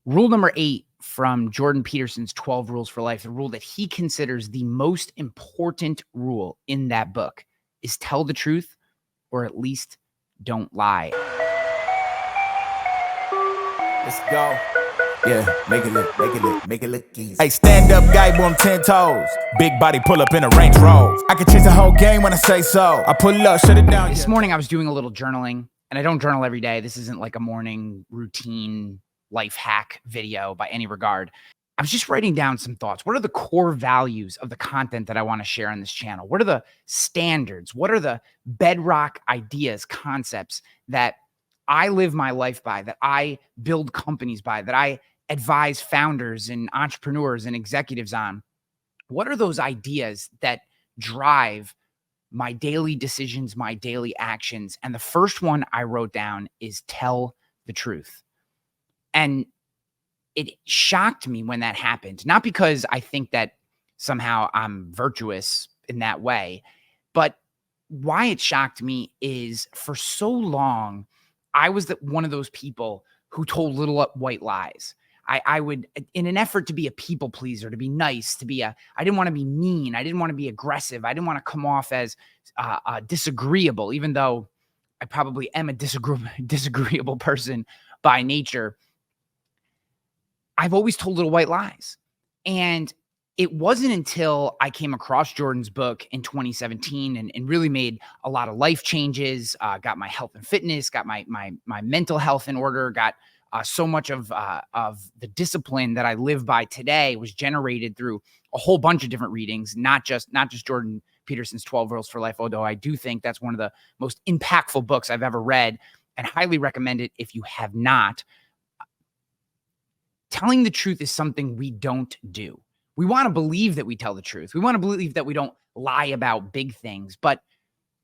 Rule number 8 from Jordan Peterson's 12 Rules for Life, the rule that he considers the most important rule in that book, is tell the truth, or at least don't lie. Let's go. Yeah, make it look easy. Hey, stand up guy, boom, 10 toes. Big body pull up in a Range Rover. I can change the whole game when I say so. I pull up, shut it down. This morning I was doing a little journaling, and I don't journal every day. This isn't like a morning routine life hack video by any regard. I was just writing down some thoughts. What are the core values of the content that I want to share on this channel? What are the standards? What are the bedrock ideas, concepts that I live my life by, that I build companies by, that I advise founders and entrepreneurs and executives on? What are those ideas that drive my daily decisions, my daily actions? And the first one I wrote down is tell the truth. And it shocked me when that happened, not because I think that somehow I'm virtuous in that way, but why it shocked me is for so long, I was one of those people who told little white lies. I would, in an effort to be a people pleaser, to be nice, I didn't want to be mean. I didn't want to be aggressive. I didn't want to come off as disagreeable, even though I probably am a disagreeable person by nature. I've always told little white lies. And it wasn't until I came across Jordan's book in 2017 and really made a lot of life changes, got my health and fitness, got my mental health in order, got so much of the discipline that I live by today was generated through a whole bunch of different readings, not just Jordan Peterson's 12 Rules for Life, although I do think that's one of the most impactful books I've ever read and highly recommend it if you have not. Telling the truth is something we don't do. We want to believe that we tell the truth. We want to believe that we don't lie about big things, but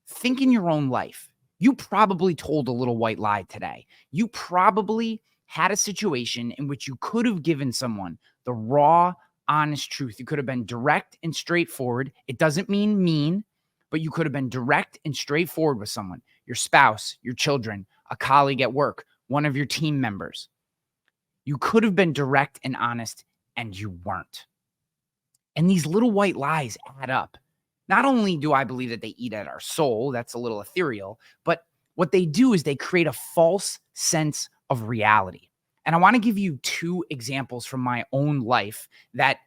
think in your own life. You probably told a little white lie today. You probably had a situation in which you could have given someone the raw, honest truth. You could have been direct and straightforward. It doesn't mean mean, but you could have been direct and straightforward with someone, your spouse, your children, a colleague at work, one of your team members. You could have been direct and honest, and you weren't. And these little white lies add up. Not only do I believe that they eat at our soul, that's a little ethereal, but what they do is they create a false sense of reality. And I want to give you 2 examples from my own life that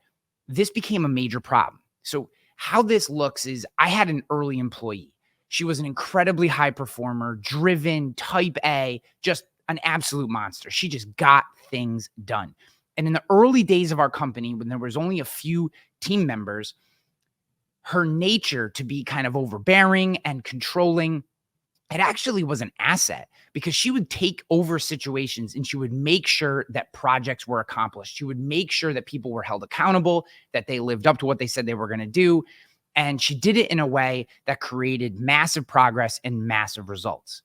this became a major problem. So how this looks is I had an early employee. She was an incredibly high performer, driven, type A, just an absolute monster. She just got things done. And in the early days of our company, when there was only a few team members, her nature to be kind of overbearing and controlling, it actually was an asset because she would take over situations and she would make sure that projects were accomplished. She would make sure that people were held accountable, that they lived up to what they said they were going to do. And she did it in a way that created massive progress and massive results.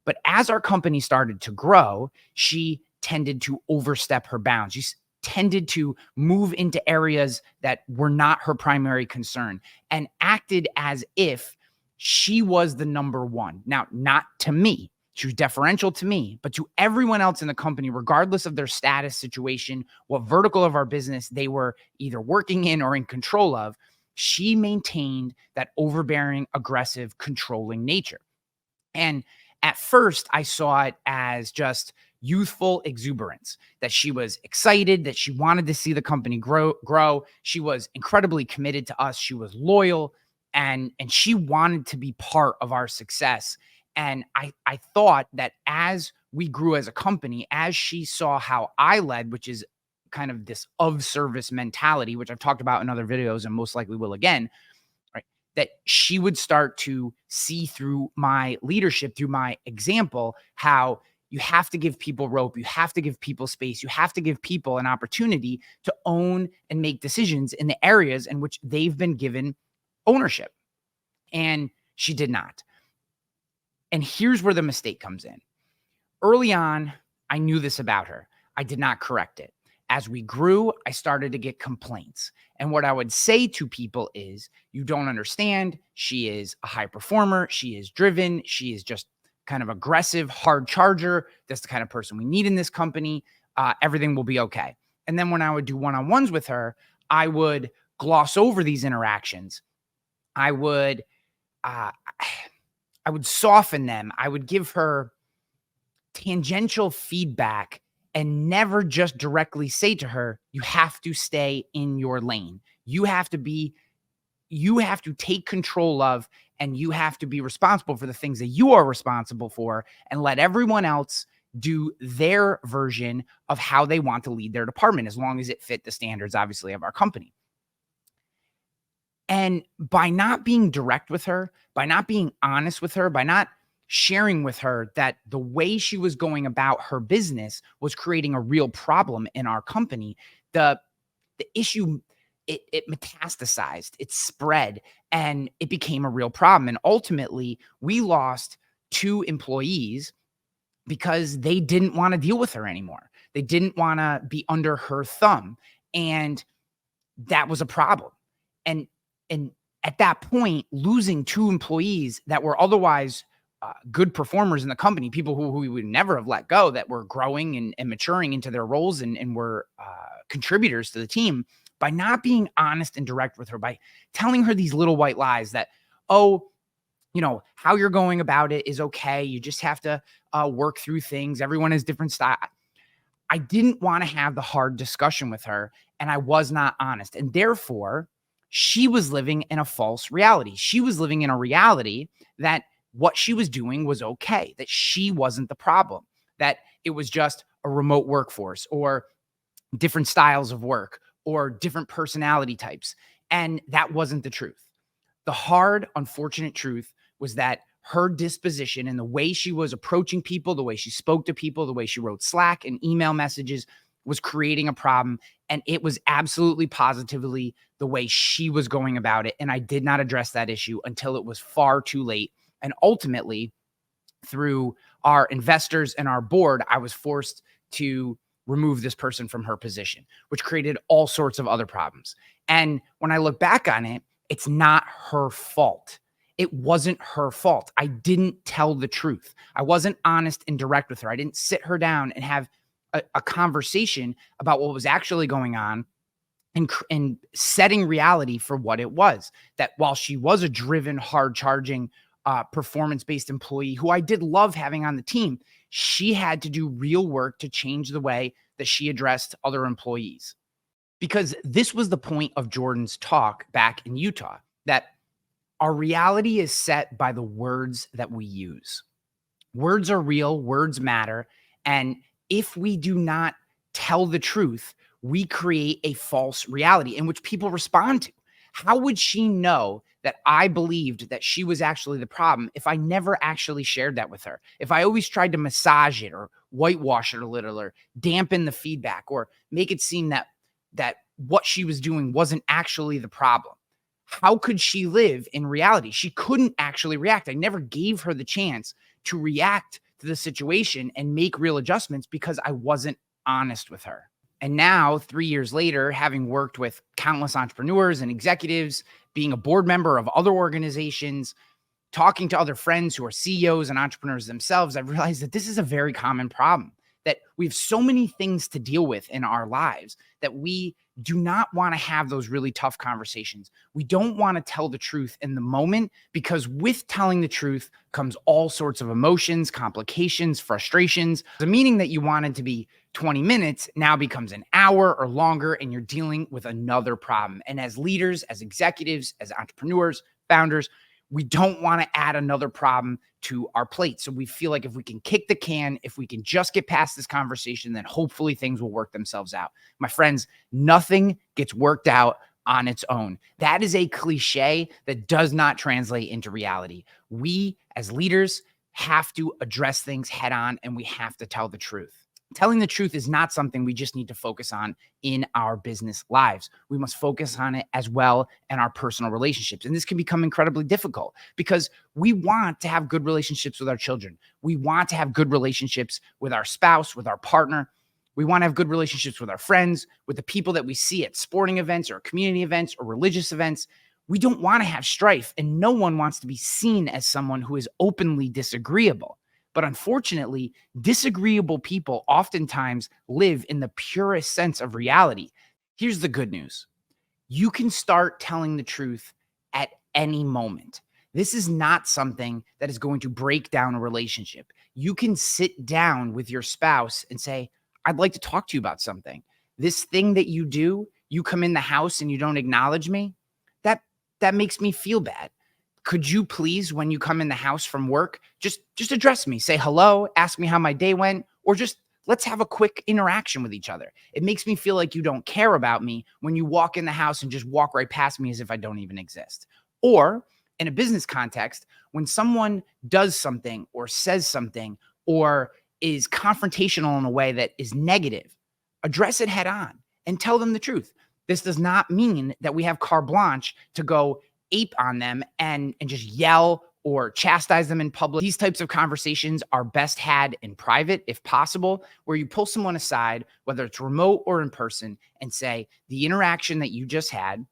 But as our company started to grow, she tended to overstep her bounds. She tended to move into areas that were not her primary concern and acted as if she was the number one. Now, not to me. She was deferential to me, but to everyone else in the company, regardless of their status, situation, what vertical of our business they were either working in or in control of, she maintained that overbearing, aggressive, controlling nature. And at first, I saw it as just youthful exuberance, that she was excited, that she wanted to see the company grow. She was incredibly committed to us. She was loyal, and she wanted to be part of our success. And I thought that as we grew as a company, as she saw how I led, which is kind of this of service mentality, which I've talked about in other videos and most likely will again, that she would start to see through my leadership, through my example, how you have to give people rope, you have to give people space, you have to give people an opportunity to own and make decisions in the areas in which they've been given ownership. And she did not. And here's where the mistake comes in. Early on, I knew this about her. I did not correct it. As we grew, I started to get complaints. And what I would say to people is, you don't understand. She is a high performer. She is driven. She is just kind of aggressive, hard charger. That's the kind of person we need in this company. everything will be okay. And then when I would do one-on-ones with her, I would gloss over these interactions. I would soften them. I would give her tangential feedback and never just directly say to her, you have to stay in your lane. You have to take control of, and you have to be responsible for the things that you are responsible for, and let everyone else do their version of how they want to lead their department, as long as it fit the standards, obviously, of our company. And by not being direct with her, by not being honest with her, by not sharing with her that the way she was going about her business was creating a real problem in our company, the issue, it metastasized, it spread, and it became a real problem. And ultimately, we lost 2 employees because they didn't want to deal with her anymore. They didn't want to be under her thumb. And that was a problem. And at that point, losing 2 employees that were otherwise good performers in the company, people who we would never have let go, that were growing and maturing into their roles and were contributors to the team, by not being honest and direct with her, by telling her these little white lies that, oh, how you're going about it is okay. You just have to work through things. Everyone has different style. I didn't want to have the hard discussion with her, and I was not honest. And therefore, she was living in a false reality. She was living in a reality that what she was doing was okay, that she wasn't the problem, that it was just a remote workforce or different styles of work or different personality types. And that wasn't the truth. The hard, unfortunate truth was that her disposition and the way she was approaching people, the way she spoke to people, the way she wrote Slack and email messages was creating a problem. And it was absolutely positively the way she was going about it. And I did not address that issue until it was far too late. And ultimately, through our investors and our board, I was forced to remove this person from her position, which created all sorts of other problems. And when I look back on it, it's not her fault. It wasn't her fault. I didn't tell the truth. I wasn't honest and direct with her. I didn't sit her down and have a conversation about what was actually going on and setting reality for what it was. That while she was a driven, hard-charging, performance-based employee who I did love having on the team, she had to do real work to change the way that she addressed other employees. Because this was the point of Jordan's talk back in Utah, that our reality is set by the words that we use. Words are real, words matter, and if we do not tell the truth, we create a false reality in which people respond to. How would she know that I believed that she was actually the problem if I never actually shared that with her? If I always tried to massage it or whitewash it a little or dampen the feedback or make it seem that what she was doing wasn't actually the problem? How could she live in reality? She couldn't actually react. I never gave her the chance to react to the situation and make real adjustments because I wasn't honest with her. And now, 3 years later, having worked with countless entrepreneurs and executives, being a board member of other organizations, talking to other friends who are CEOs and entrepreneurs themselves, I've realized that this is a very common problem, that we have so many things to deal with in our lives that we do not want to have those really tough conversations. We don't want to tell the truth in the moment because with telling the truth comes all sorts of emotions, complications, frustrations. The meeting that you wanted to be 20 minutes now becomes an hour or longer, and you're dealing with another problem. And as leaders, as executives, as entrepreneurs, founders, we don't want to add another problem to our plate. So we feel like if we can kick the can, if we can just get past this conversation, then hopefully things will work themselves out. My friends, nothing gets worked out on its own. That is a cliche that does not translate into reality. We as leaders have to address things head on, and we have to tell the truth. Telling the truth is not something we just need to focus on in our business lives. We must focus on it as well in our personal relationships. And this can become incredibly difficult because we want to have good relationships with our children. We want to have good relationships with our spouse, with our partner. We want to have good relationships with our friends, with the people that we see at sporting events or community events or religious events. We don't want to have strife, and no one wants to be seen as someone who is openly disagreeable. But unfortunately, disagreeable people oftentimes live in the purest sense of reality. Here's the good news. You can start telling the truth at any moment. This is not something that is going to break down a relationship. You can sit down with your spouse and say, I'd like to talk to you about something. This thing that you do, you come in the house and you don't acknowledge me. That makes me feel bad. Could you please, when you come in the house from work, just address me, say hello, ask me how my day went, or just let's have a quick interaction with each other. It makes me feel like you don't care about me when you walk in the house and just walk right past me as if I don't even exist. Or in a business context, when someone does something or says something or is confrontational in a way that is negative, address it head on and tell them the truth. This does not mean that we have carte blanche to go ape on them and just yell or chastise them in public. These types of conversations are best had in private, if possible, where you pull someone aside, whether it's remote or in person, and say, the interaction that you just had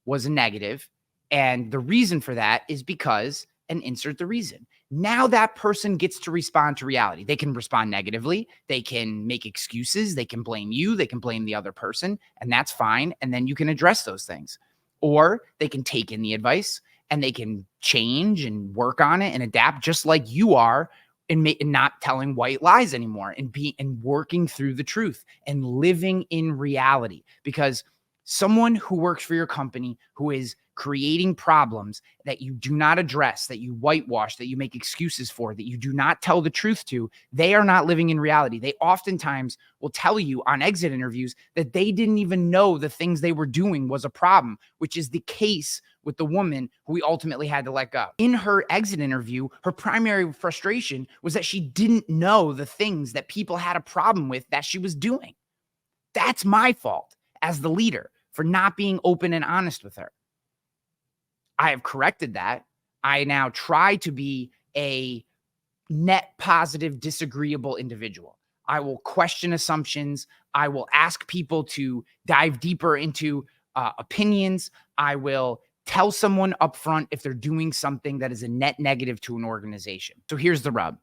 was a negative. And the reason for that is because, and insert the reason. Now that person gets to respond to reality. They can respond negatively. They can make excuses. They can blame you. They can blame the other person, and that's fine. And then you can address those things. Or they can take in the advice and they can change and work on it and adapt just like you are and not telling white lies anymore and working through the truth and living in reality. Because someone who works for your company who is creating problems that you do not address, that you whitewash, that you make excuses for, that you do not tell the truth to, they are not living in reality. They oftentimes will tell you on exit interviews that they didn't even know the things they were doing was a problem, which is the case with the woman who we ultimately had to let go. In her exit interview, her primary frustration was that she didn't know the things that people had a problem with that she was doing. That's my fault as the leader for not being open and honest with her. I have corrected that. I now try to be a net positive, disagreeable individual. I will question assumptions. I will ask people to dive deeper into opinions. I will tell someone upfront if they're doing something that is a net negative to an organization. So here's the rub.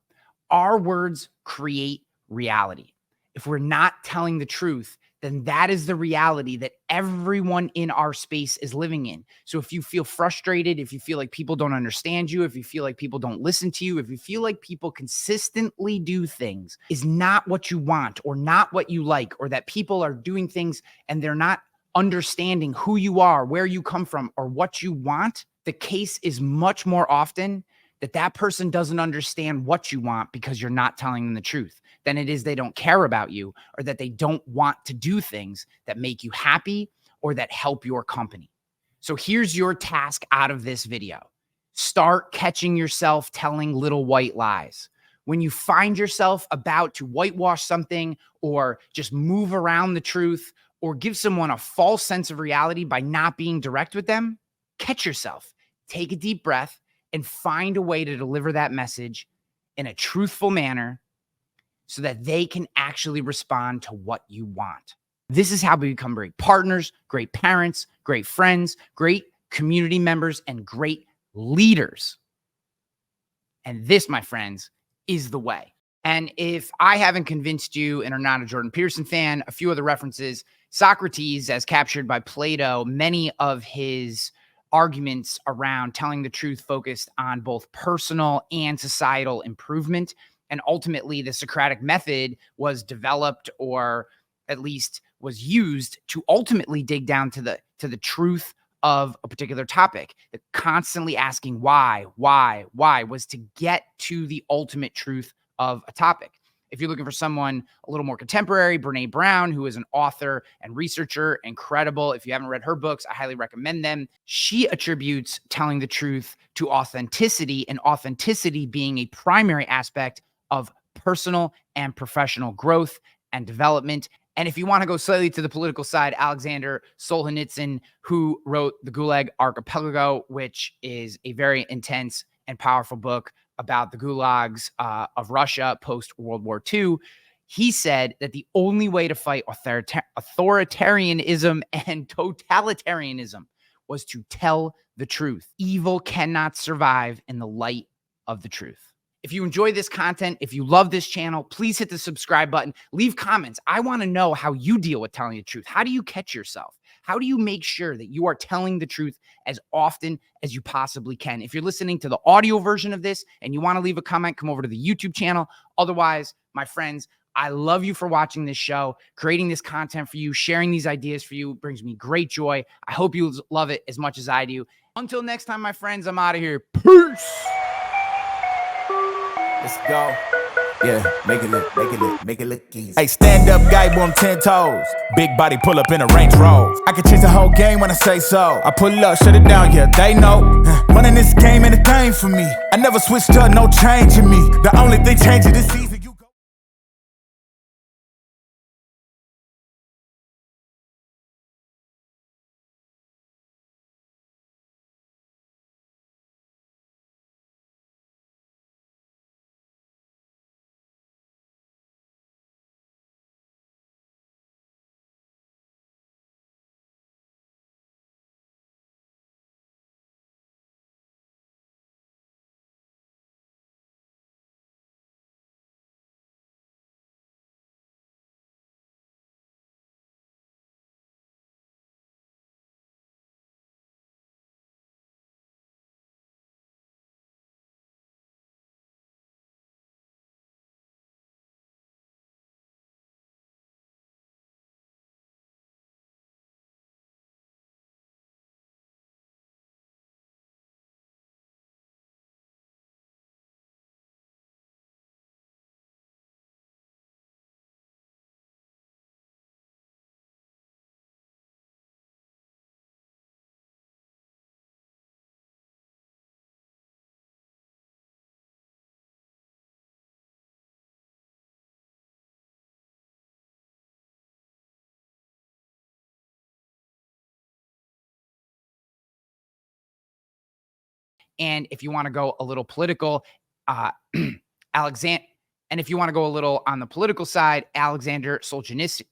Our words create reality. If we're not telling the truth, then that is the reality that everyone in our space is living in. So if you feel frustrated, if you feel like people don't understand you, if you feel like people don't listen to you, if you feel like people consistently do things is not what you want or not what you like, or that people are doing things and they're not understanding who you are, where you come from, or what you want, the case is much more often that that person doesn't understand what you want because you're not telling them the truth than it is they don't care about you, or that they don't want to do things that make you happy or that help your company. So here's your task out of this video. Start catching yourself telling little white lies. When you find yourself about to whitewash something or just move around the truth or give someone a false sense of reality by not being direct with them, catch yourself, take a deep breath, and find a way to deliver that message in a truthful manner so that they can actually respond to what you want. This is how we become great partners, great parents, great friends, great community members, and great leaders. And this, my friends, is the way. And if I haven't convinced you and are not a Jordan Peterson fan, a few other references. Socrates, as captured by Plato, many of his arguments around telling the truth focused on both personal and societal improvement. And ultimately, the Socratic method was developed, or at least was used, to ultimately dig down to the truth of a particular topic. The constantly asking why was to get to the ultimate truth of a topic. If you're looking for someone a little more contemporary, Brené Brown, who is an author and researcher, incredible. If you haven't read her books, I highly recommend them. She attributes telling the truth to authenticity, and authenticity being a primary aspect of personal and professional growth and development. And if you want to go slightly to the political side, Alexander Solzhenitsyn, who wrote the Gulag Archipelago, which is a very intense and powerful book about the gulags of Russia post-World War II, he said that the only way to fight authoritarianism and totalitarianism was to tell the truth. Evil cannot survive in the light of the truth. If you enjoy this content, if you love this channel, please hit the subscribe button. Leave comments. I want to know how you deal with telling the truth. How do you catch yourself? How do you make sure that you are telling the truth as often as you possibly can? If you're listening to the audio version of this and you want to leave a comment, come over to the YouTube channel. Otherwise, my friends, I love you for watching this show, creating this content for you, sharing these ideas for you. It brings me great joy. I hope you love it as much as I do. Until next time, my friends, I'm out of here. Peace. Let's go. Yeah, make it look easy. Hey, stand up guy on 10 toes. Big body pull up in a Range Rover. I can change the whole game when I say so. I pull up, shut it down, yeah, they know. Running this game ain't a thing for me. I never switched up, no change in me. The only thing changing this season. And if you want to go a little political, Alexander, and if you want to go a little on the political side, Alexander Solzhenitsyn